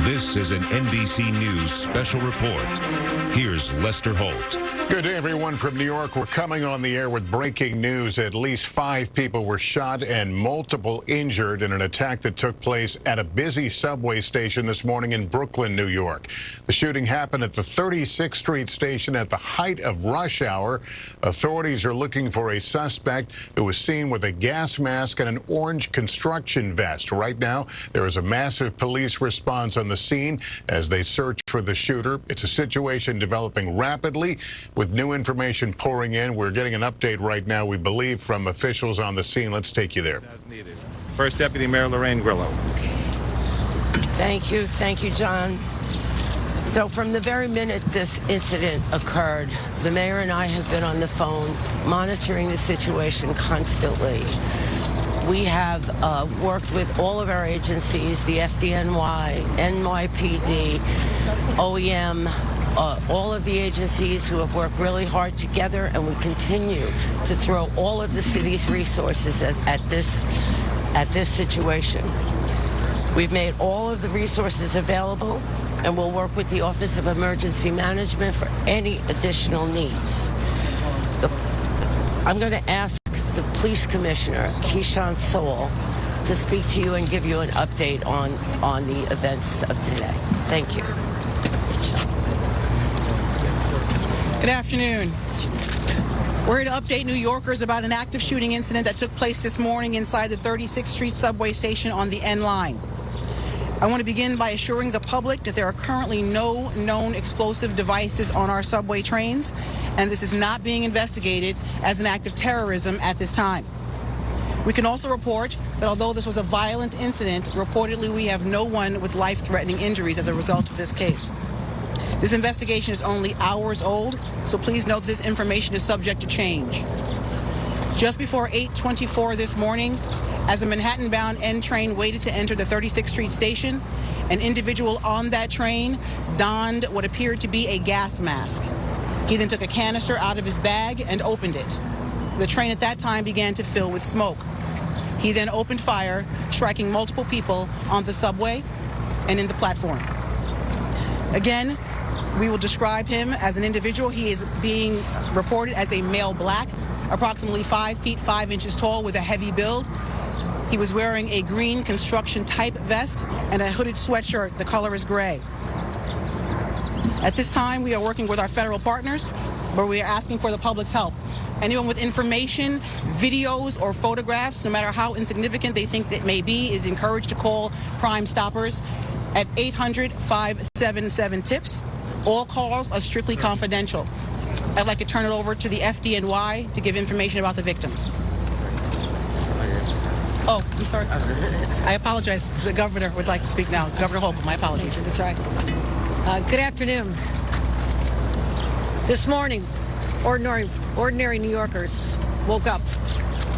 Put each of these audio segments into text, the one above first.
This is an NBC News special report. Here's Lester Holt. Good day, everyone from New York. We're coming on the air with breaking news. At least 5 people were shot and multiple injured in an attack that took place at a busy subway station this morning in Brooklyn, New York. The shooting happened at the 36th Street station at the height of rush hour. Authorities are looking for a suspect who was seen with a gas mask and an orange construction vest. Right now, there is a massive police response on the scene as they search for the shooter. It's a situation developing rapidly with new information pouring in. We're getting an update right now, we believe, from officials on the scene. Let's take you there. As needed. First Deputy Mayor Lorraine Grillo. Thank you, John. So from the very minute this incident occurred, the mayor and I have been on the phone monitoring the situation constantly. We have worked with all of our agencies, the FDNY, NYPD, OEM, all of the agencies who have worked really hard together, and we continue to throw all of the city's resources at this situation. We've made all of the resources available, and we'll work with the Office of Emergency Management for any additional needs. I'm going to ask the Police Commissioner, Keyshawn Sowell, to speak to you and give you an update on the events of today. Thank you. Good afternoon. We're here to update New Yorkers about an active shooting incident that took place this morning inside the 36th Street subway station on the N line. I want to begin by assuring the public that there are currently no known explosive devices on our subway trains, and this is not being investigated as an act of terrorism at this time. We can also report that although this was a violent incident, reportedly we have no one with life-threatening injuries as a result of this case. This investigation is only hours old, so please note this information is subject to change. Just before 8:24 this morning, as a Manhattan-bound N train waited to enter the 36th Street station, an individual on that train donned what appeared to be a gas mask. He then took a canister out of his bag and opened it. The train at that time began to fill with smoke. He then opened fire, striking multiple people on the subway and in the platform. Again, we will describe him as an individual. He is being reported as a male black, approximately 5 feet 5 inches tall with a heavy build. He was wearing a green construction type vest and a hooded sweatshirt. The color is gray. At this time, we are working with our federal partners, where we are asking for the public's help. Anyone with information, videos, or photographs, no matter how insignificant they think it may be, is encouraged to call Crime Stoppers at 800-577-TIPS. All calls are strictly confidential. I'd like to turn it over to the FDNY to give information about the victims. Oh, I'm sorry. I apologize. The governor would like to speak now. Governor Hochul, my apologies. That's right. Good afternoon. This morning, ordinary New Yorkers woke up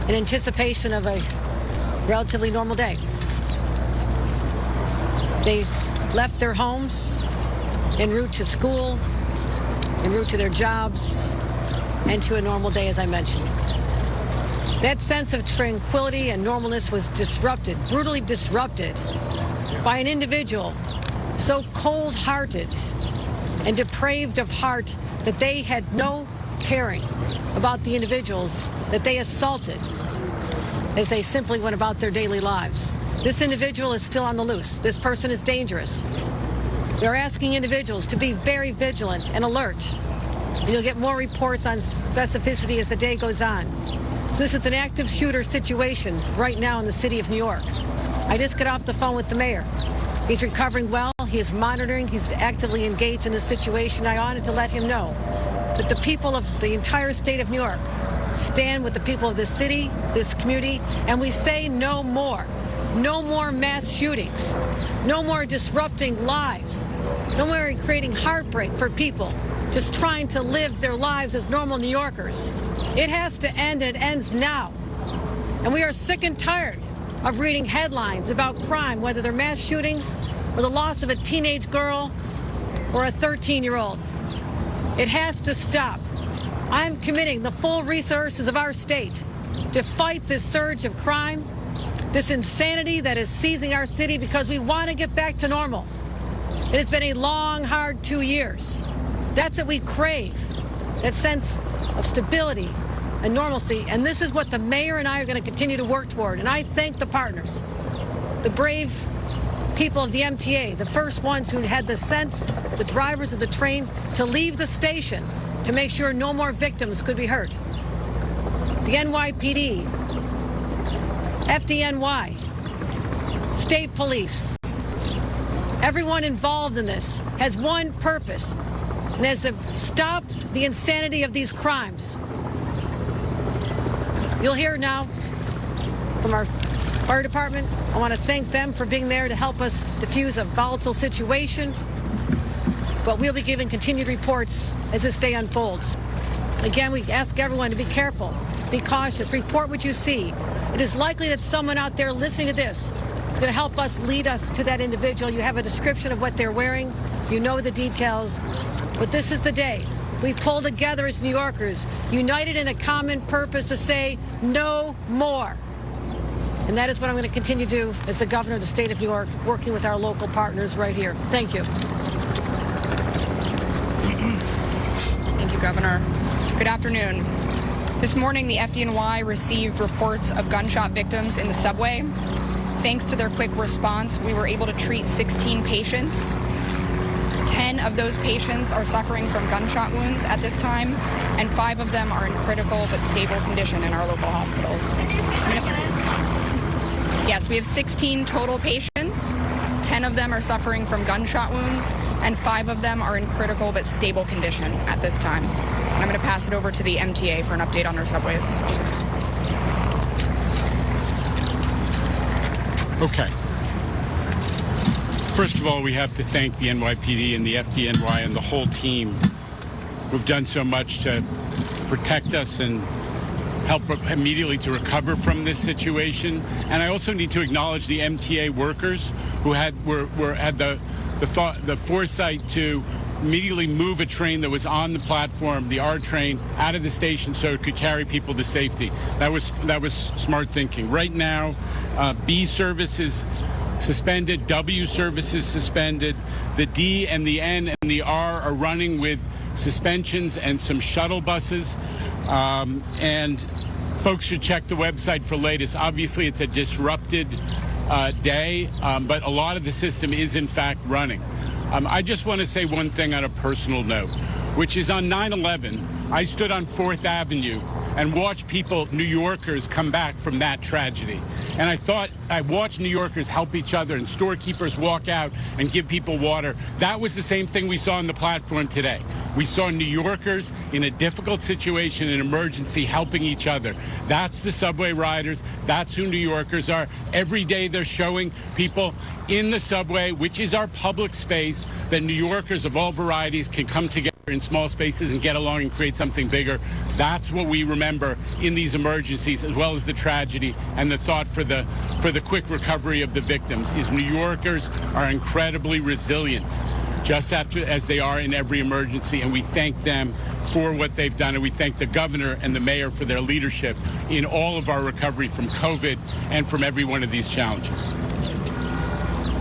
in anticipation of a relatively normal day. They left their homes en route to school, en route to their jobs, and to a normal day, as I mentioned. That sense of tranquility and normalness was disrupted, brutally disrupted, by an individual so cold-hearted and depraved of heart that they had no caring about the individuals that they assaulted as they simply went about their daily lives. This individual is still on the loose. This person is dangerous. They're asking individuals to be very vigilant and alert. And you'll get more reports on specificity as the day goes on. So this is an active shooter situation right now in the city of New York. I just got off the phone with the mayor. He's recovering well. He is monitoring. He's actively engaged in this situation. I wanted to let him know that the people of the entire state of New York stand with the people of this city, this community, and we say no more. No more mass shootings. No more disrupting lives. No more creating heartbreak for people just trying to live their lives as normal New Yorkers. It has to end, and it ends now. And we are sick and tired of reading headlines about crime, whether they're mass shootings or the loss of a teenage girl or a 13-year-old. It has to stop. I'm committing the full resources of our state to fight this surge of crime, this insanity that is seizing our city, because we want to get back to normal. It has been a long, hard 2 years. That's what we crave, that sense of stability and normalcy. And this is what the mayor and I are going to continue to work toward. And I thank the partners, the brave people of the MTA, the first ones who had the sense, the drivers of the train, to leave the station to make sure no more victims could be hurt. The NYPD, FDNY, state police, everyone involved in this has one purpose, and is to stop the insanity of these crimes. You'll hear now from our fire department. I want to thank them for being there to help us defuse a volatile situation. But we'll be giving continued reports as this day unfolds. Again, we ask everyone to be careful, be cautious, report what you see. It is likely that someone out there listening to this is going to help us lead us to that individual. You have a description of what they're wearing. You know the details. But this is the day we pull together as New Yorkers, united in a common purpose to say no more. And that is what I'm going to continue to do as the governor of the state of New York, working with our local partners right here. Thank you. Thank you, Governor. Good afternoon. This morning, the FDNY received reports of gunshot victims in the subway. Thanks to their quick response, we were able to treat 16 patients. 10 of those patients are suffering from gunshot wounds at this time, and 5 of them are in critical but stable condition in our local hospitals. Yes, we have 16 total patients. 10 of them are suffering from gunshot wounds, and 5 of them are in critical but stable condition at this time. And I'm going to pass it over to the MTA for an update on their subways. Okay. First of all, we have to thank the NYPD and the FDNY and the whole team who've done so much to protect us and help immediately to recover from this situation. And I also need to acknowledge the MTA workers who had the foresight to immediately move a train that was on the platform, the R train, out of the station so it could carry people to safety. That was smart thinking. Right now, B service is suspended, W service is suspended. The D and the N and the R are running with suspensions and some shuttle buses. And folks should check the website for latest. Obviously, it's a disrupted day, but a lot of the system is in fact running. I just want to say one thing on a personal note, which is on 9/11, I stood on 4th Avenue and watched people, New Yorkers, come back from that tragedy. And I watched New Yorkers help each other and storekeepers walk out and give people water. That was the same thing we saw on the platform today. We saw New Yorkers in a difficult situation, an emergency, helping each other. That's the subway riders. That's who New Yorkers are. Every day they're showing people in the subway, which is our public space, that New Yorkers of all varieties can come together in small spaces and get along and create something bigger. That's what we remember in these emergencies, as well as the tragedy and the thought for the quick recovery of the victims, is New Yorkers are incredibly resilient, just as they are in every emergency, and we thank them for what they've done, and we thank the governor and the mayor for their leadership in all of our recovery from COVID and from every one of these challenges.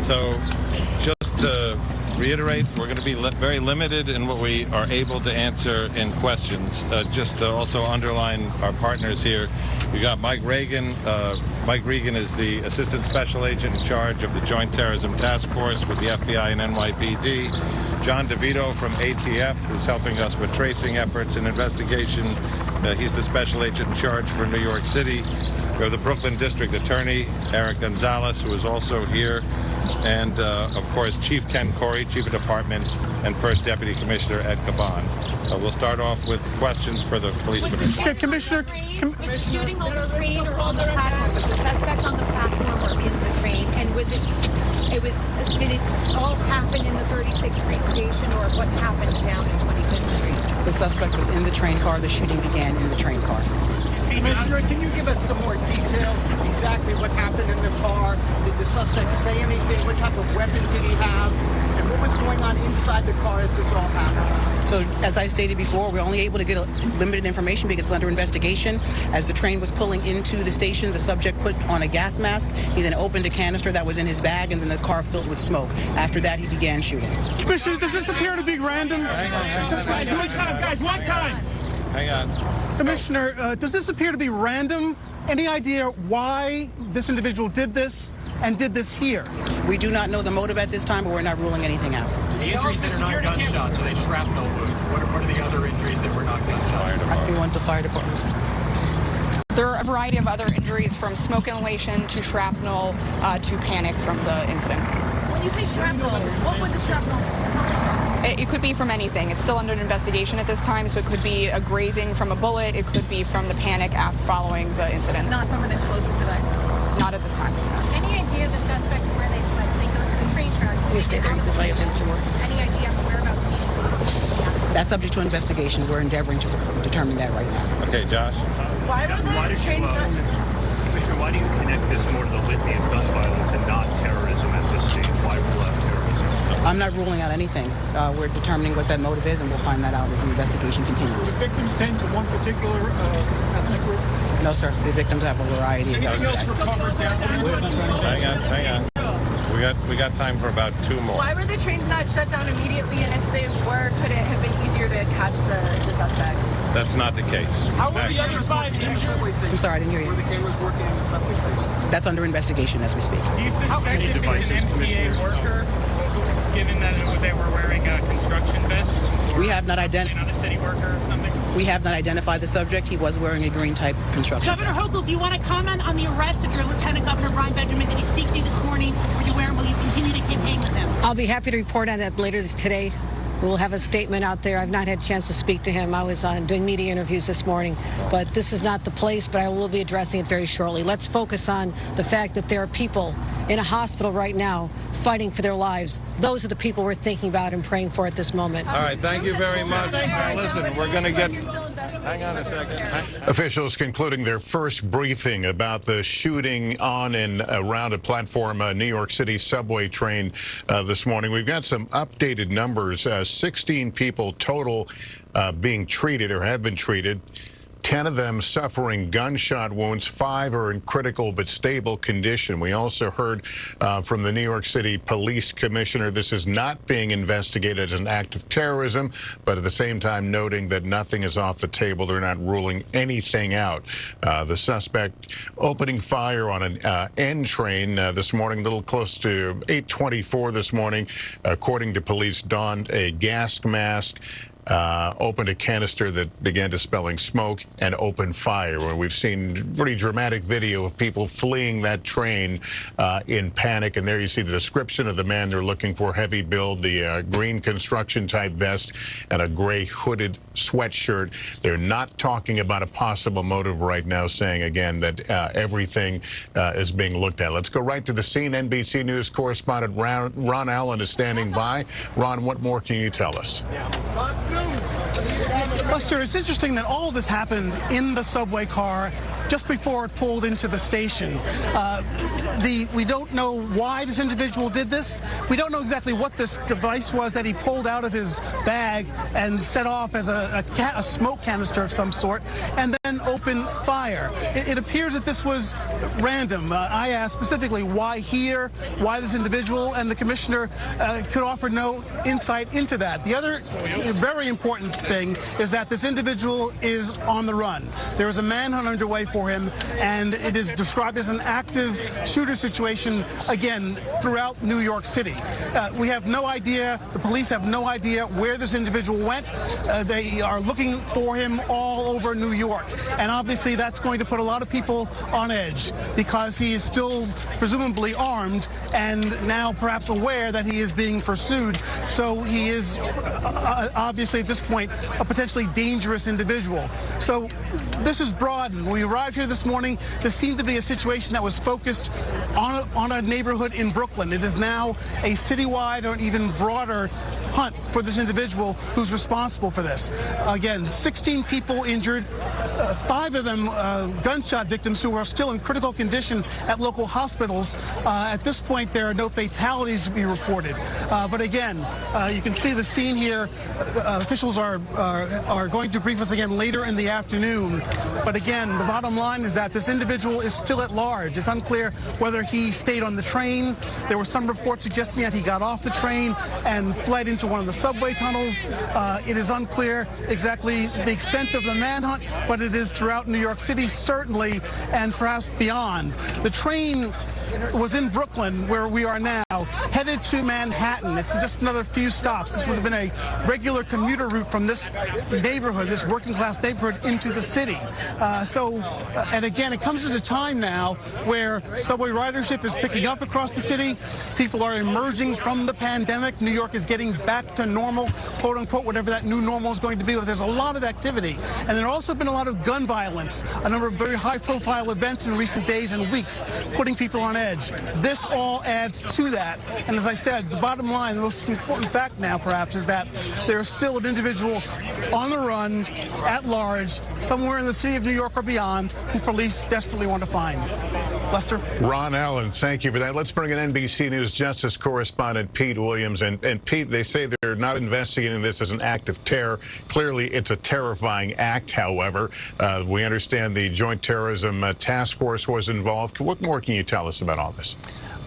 So just to reiterate, we're going to be very limited in what we are able to answer in questions. Just to also underline our partners here, we got Mike Regan. Mike Regan is the Assistant Special Agent in charge of the Joint Terrorism Task Force with the FBI and NYPD. John DeVito from ATF, who's helping us with tracing efforts and investigation. He's the Special Agent in charge for New York City. We have the Brooklyn District Attorney, Eric Gonzalez, who is also here. And, of course, Chief Ken Corey, Chief of Department, and First Deputy Commissioner Ed Caban. We'll start off with questions for the police commissioner. Commissioner, was shooting on the train or on the platform? Was the suspect on the platform or in the train? And did it all happen in the 36th Street station, or what happened down in 25th Street? The suspect was in the train car. The shooting began in the train car. Commissioner, can you give us some more details? Exactly what happened in the car? Did the suspect say anything? What type of weapon did he have? And what was going on inside the car as this all happened? So, as I stated before, we're only able to get limited information because it's under investigation. As the train was pulling into the station, the subject put on a gas mask. He then opened a canister that was in his bag, and then the car filled with smoke. After that, he began shooting. Commissioner, does this appear to be random? Hang on. Commissioner, does this appear to be random? Any idea why this individual did this and did this here? We do not know the motive at this time, but we're not ruling anything out. The injuries that are not gunshots, are they shrapnel wounds? What are the other injuries that were not gunshots? We want the fire department. There are a variety of other injuries, from smoke inhalation to shrapnel to panic from the incident. When you say shrapnel, what would the shrapnel? It could be from anything. It's still under investigation at this time, so it could be a grazing from a bullet. It could be from the panic following the incident. Not from an explosive device? Not at this time. Any idea of the suspect where they go to the train tracks? You stay there, you can play events or work. Any idea of whereabouts he? That's subject to investigation. We're endeavoring to determine that right now. Okay, Josh. Why were the trains not? Commissioner, why do you connect this more to the litany of gun violence and not terrorism at this stage? Why rule out terrorism? I'm not ruling out anything. We're determining what that motive is, and we'll find that out as the investigation continues. The victims tend to one particular ethnic group? No, sir. The victims have a variety. Anything else recovered down there? Hang on. We got time for about two more. Why were the trains not shut down immediately? And if they were, could it have been easier to catch the suspect? That's not the case. How were the other 5 injured? I'm sorry, I didn't hear you. Were the cameras working in the subway station? That's under investigation as we speak. Do you suspect this was an MTA worker, given that they were wearing a construction vest? We have not a city worker or something? We have not identified the subject. He was wearing a green type construction Governor vest. Hochul, do you want to comment on the arrest of your Lieutenant Governor Brian Benjamin? Did he speak to you this morning? Were you aware, and will you continue to campaign with him? I'll be happy to report on that later today. We'll have a statement out there. I've not had a chance to speak to him. I was doing media interviews this morning, but this is not the place, but I will be addressing it very shortly. Let's focus on the fact that there are people in a hospital right now fighting for their lives. Those are the people we're thinking about and praying for at this moment. All right, thank you very much. Now listen, we're going to get... Hang on a second. Officials concluding their first briefing about the shooting on and around a platform New York City subway train this morning. We've got some updated numbers. 16 people total being treated or have been treated. 10 of them suffering gunshot wounds. 5 are in critical but stable condition. We also heard from the New York City Police Commissioner this is not being investigated as an act of terrorism, but at the same time noting that nothing is off the table. They're not ruling anything out. The suspect opening fire on an N train this morning, a little close to 8:24 this morning, according to police, donned a gas mask, opened a canister that began dispelling smoke, and opened fire. We've seen pretty dramatic video of people fleeing that train in panic, and there you see the description of the man they're looking for: heavy build, the green construction type vest, and a gray hooded sweatshirt. They're not talking about a possible motive right now, saying again that everything is being looked at. Let's go right to the scene. NBC News correspondent Ron Allen is standing by. Ron, what more can you tell us? Buster, it's interesting that all of this happened in the subway car just before it pulled into the station. We don't know why this individual did this. We don't know exactly what this device was that he pulled out of his bag and set off as a smoke canister of some sort, and then opened fire. It appears that this was random. I asked specifically why here, why this individual, and the commissioner could offer no insight into that. The other very important thing is that this individual is on the run. There is a manhunt underway for him, and it is described as an active shooter situation, again, throughout New York City. We have no idea, the police have no idea where this individual went. They are looking for him all over New York, and obviously that's going to put a lot of people on edge because he is still presumably armed and now perhaps aware that he is being pursued. So he is obviously at this point a potentially dangerous individual. So this is broadened. When we arrived here this morning, this seemed to be a situation that was focused on a neighborhood in Brooklyn. It is now a citywide or even broader hunt for this individual who's responsible for this. Again, 16 people injured, 5 of them gunshot victims who are still in critical condition at local hospitals. At this point, there are no fatalities to be reported. But again, you can see the scene here. Officials are going to brief us again later in the afternoon. But again, the bottom line is that this individual is still at large. It's unclear whether he stayed on the train. There were some reports suggesting that he got off the train and fled into one of the subway tunnels. It is unclear exactly the extent of the manhunt, but it is throughout New York City, certainly, and perhaps beyond. The train was in Brooklyn, where we are now, headed to Manhattan. It's just another few stops. This would have been a regular commuter route from this neighborhood, this working-class neighborhood, into the city. And again, it comes at a time now where subway ridership is picking up across the city. People are emerging from the pandemic. New York is getting back to normal, quote-unquote, whatever that new normal is going to be. But there's a lot of activity. And there also been a lot of gun violence, a number of very high-profile events in recent days and weeks, putting people on edge. This all adds to that. And as I said, the bottom line, the most important fact now, perhaps, is that there's still an individual on the run, at large, somewhere in the city of New York or beyond, who police desperately want to find. Lester? Ron Allen, thank you for that. Let's bring in NBC News Justice Correspondent Pete Williams. And Pete, they say they're not investigating this as an act of terror. Clearly, it's a terrifying act, however. We understand the Joint Terrorism Task Force was involved. What more can you tell us about all this?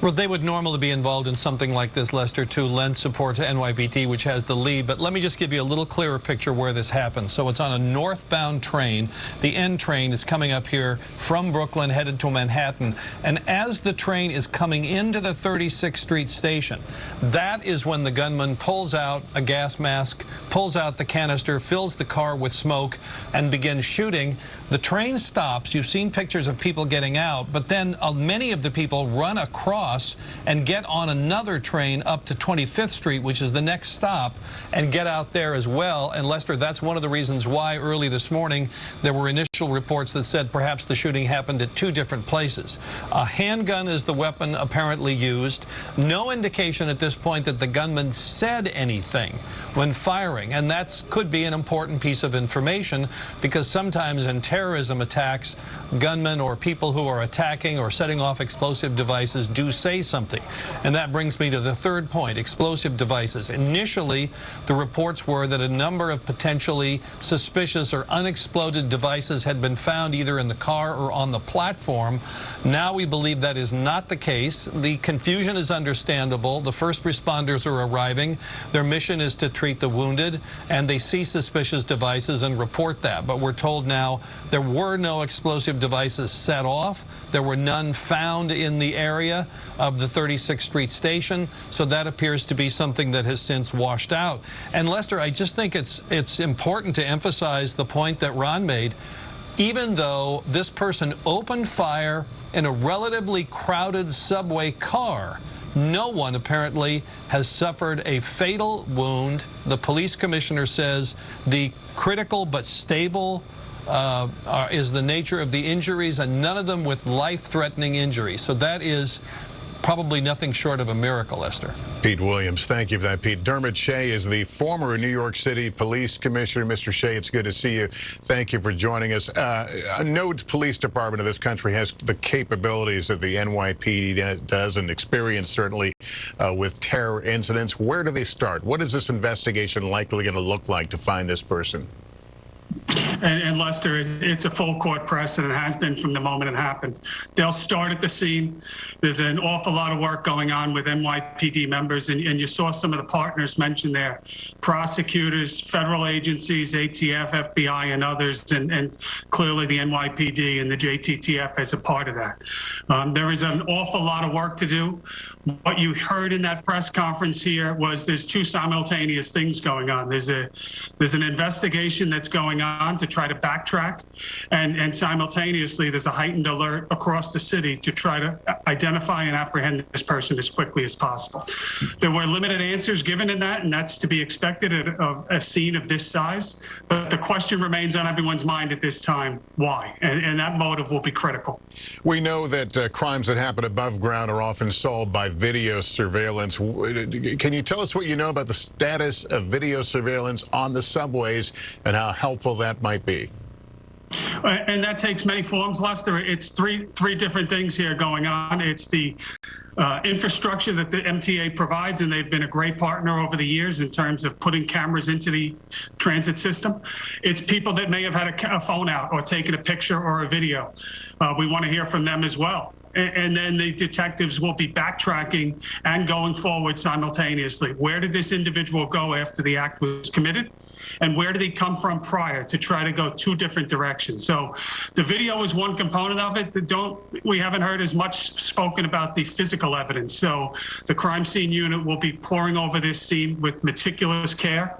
Well, they would normally be involved in something like this, Lester, to lend support to NYPD, which has the lead. But let me just give you a little clearer picture where this happened. So it's on a northbound train. The N train is coming up here from Brooklyn, headed to Manhattan. And as the train is coming into the 36th Street station, that is when the gunman pulls out a gas mask, pulls out the canister, fills the car with smoke, and begins shooting. The train stops. You've seen pictures of people getting out, but then many of the people run across and get on another train up to 25th Street, which is the next stop, and get out there as well. And Lester, that's one of the reasons why early this morning there were initial reports that said perhaps the shooting happened at 2 different places. A handgun is the weapon apparently used. No indication at this point that the gunman said anything when firing, and that could be an important piece of information, because sometimes in terrorism attacks, gunmen or people who are attacking or setting off explosive devices do say something. And that brings me to the third point, explosive devices. Initially, the reports were that a number of potentially suspicious or unexploded devices had been found either in the car or on the platform. Now we believe that is not the case. The confusion is understandable. The first responders are arriving. Their mission is to treat the wounded, and they see suspicious devices and report that. But we're told now there were no explosive devices set off. There were none found in the area of the 36th Street station, so that appears to be something that has since washed out. And Lester, I just think it's important to emphasize the point that Ron made. Even though this person opened fire in a relatively crowded subway car, no one apparently has suffered a fatal wound. The police commissioner says the critical but stable is the nature of the injuries, and none of them with life-threatening injuries. So that is probably nothing short of a miracle, Lester. Pete Williams, thank you for that, Pete. Dermot Shea is the former New York City Police Commissioner. Mr. Shea, it's good to see you. Thank you for joining us. No police department of this country has the capabilities that the NYPD does, and experience certainly with terror incidents. Where do they start? What is this investigation likely going to look like to find this person? And Lester, it's a full court press, and it has been from the moment it happened. They'll start at the scene. There's an awful lot of work going on with NYPD members, and you saw some of the partners mentioned there. Prosecutors, federal agencies, ATF, FBI, and others, and clearly the NYPD and the JTTF as a part of that. There is an awful lot of work to do. What you heard in that press conference here was there's 2 simultaneous things going on. There's an investigation that's going on to try to backtrack, and simultaneously there's a heightened alert across the city to try to identify and apprehend this person as quickly as possible. There were limited answers given in that, and that's to be expected at a scene of this size. But the question remains on everyone's mind at this time, why? And that motive will be critical. We know that crimes that happen above ground are often solved by video surveillance. Can you tell us what you know about the status of video surveillance on the subways and how helpful that might be? And that takes many forms, Lester. It's three different things here going on. It's the infrastructure that the MTA provides, and they've been a great partner over the years in terms of putting cameras into the transit system. It's people that may have had a phone out or taken a picture or a video. We want to hear from them as well. And then the detectives will be backtracking and going forward simultaneously. Where did this individual go after the act was committed? And where did he come from prior, to try to go two different directions? So the video is one component of it. We haven't heard as much spoken about the physical evidence. So the crime scene unit will be poring over this scene with meticulous care.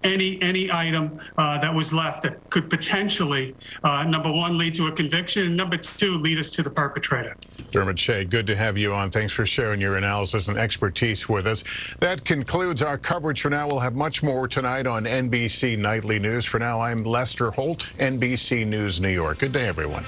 Any item that was left that could potentially, number one, lead to a conviction, and number two, lead us to the perpetrator. Dermot Shea, good to have you on. Thanks for sharing your analysis and expertise with us. That concludes our coverage for now. We'll have much more tonight on NBC Nightly News. For now, I'm Lester Holt, NBC News, New York. Good day, everyone.